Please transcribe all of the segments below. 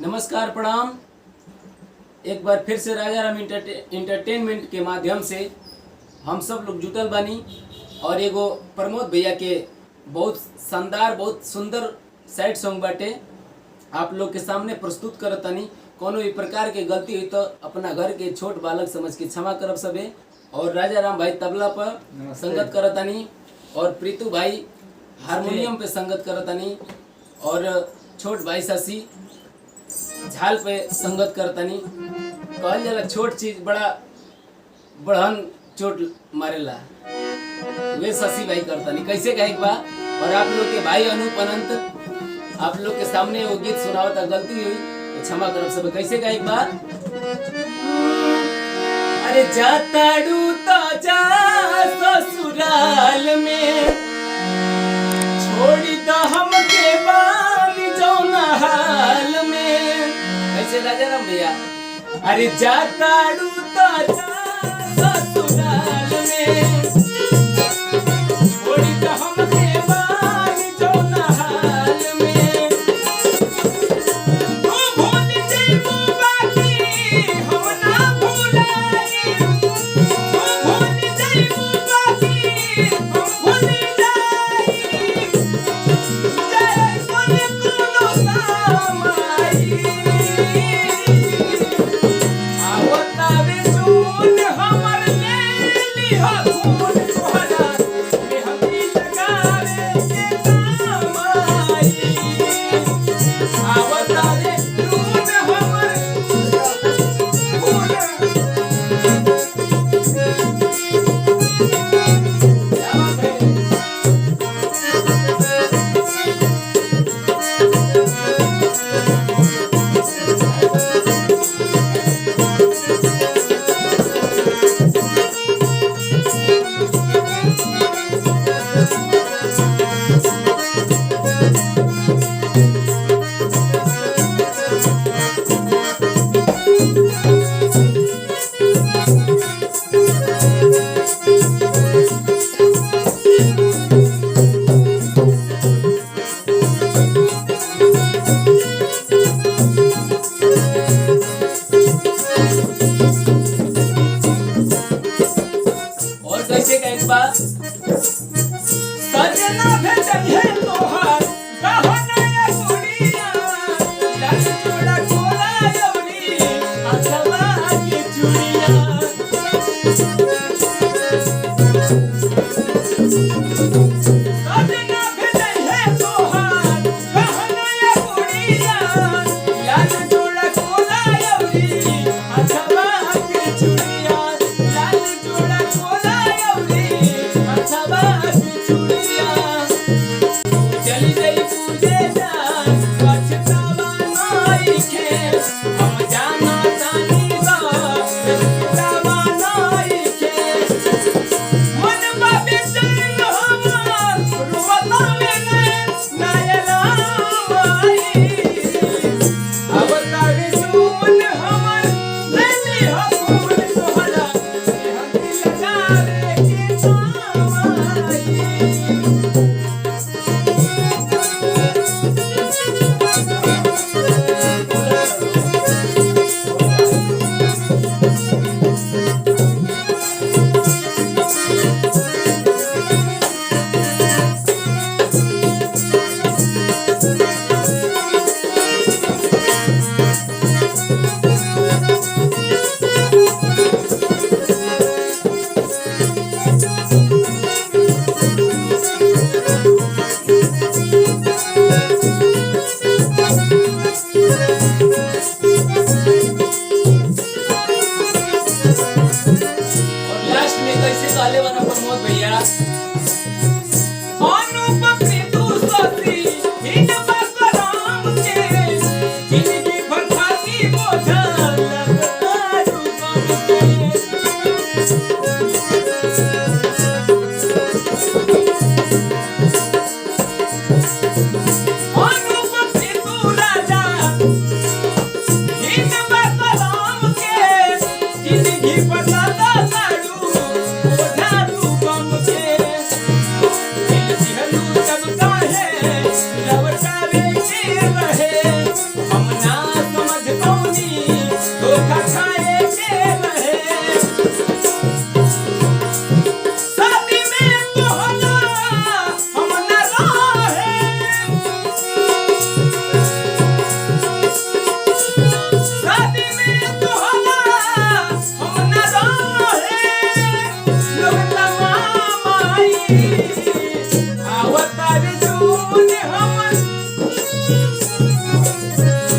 नमस्कार प्रणाम। एक बार फिर से राजा राम इंटरटेनमेंट के माध्यम से हम सब लोग जुटल बानी और एगो प्रमोद भैया के बहुत शानदार बहुत सुंदर सैड सॉन्ग बाटे आप लोग के सामने प्रस्तुत करतनी। कोनो भी प्रकार के गलती हुई तो अपना घर के छोट बालक समझ के क्षमा करब सबे। और राजा राम भाई तबला पर संगत करतनी और प्रीतु भाई हारमोनियम पे संगत करतनी और छोट भाई शशि झाल पे संगत करतनी। कहल जाला छोट चीज बड़ा बढ़न चोट मारेला, वे शशि भाई करतनी कैसे कहे बा। और आप लोग के भाई अनूप अनंत आप लोग के सामने वो गीत सुनावत गलती हुई तो क्षमा करब सब। कैसे कहे बा। अरे जाता डूता जा ससुराल में छोड़ी द हमके बानी जौना हाल में। कैसे राजा राम भैया। अरे जाता डूता जा ससुराल में छोड़ी द हमके बानी जौना हाल में। तू भूल जइबू बाकी हम ना भूलाई, तू भूल जइबू बाकी हम भूल जाई। जय कोने कोनो सामाई आवतावे जून हमर ले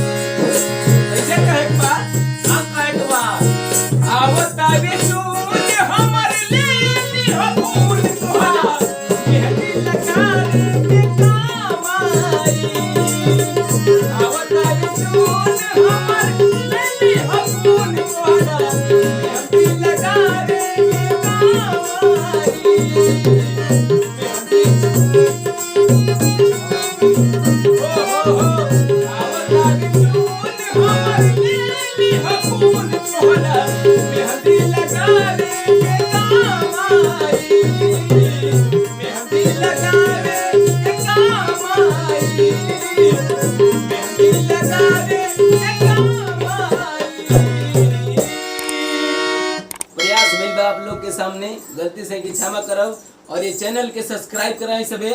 ऐसे कहे के बाद हम कहे के बाद आवता बिसून हमर लेली हो फूल तोहार मेहंदी लगा के काम आई आवता बिसून हमर लेली हो फूल तोहार मेहंदी लगा के काम आई प्रयास भइल बा आप लोग के सामने, गलती से की क्षमा करब और ये चैनल के सब्सक्राइब कराई सबे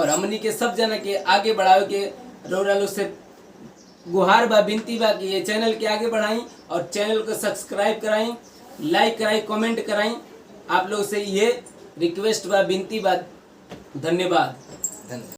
और हमनी के सब जना के आगे बढ़ावे के रौरा लोग से गुहार बा, विनती बा कि ये चैनल के आगे बढ़ाई और चैनल को सब्सक्राइब कराई, लाइक कराई, कमेंट कराई। आप लोग से ये रिक्वेस्ट बा, विनती बा। धन्यवाद।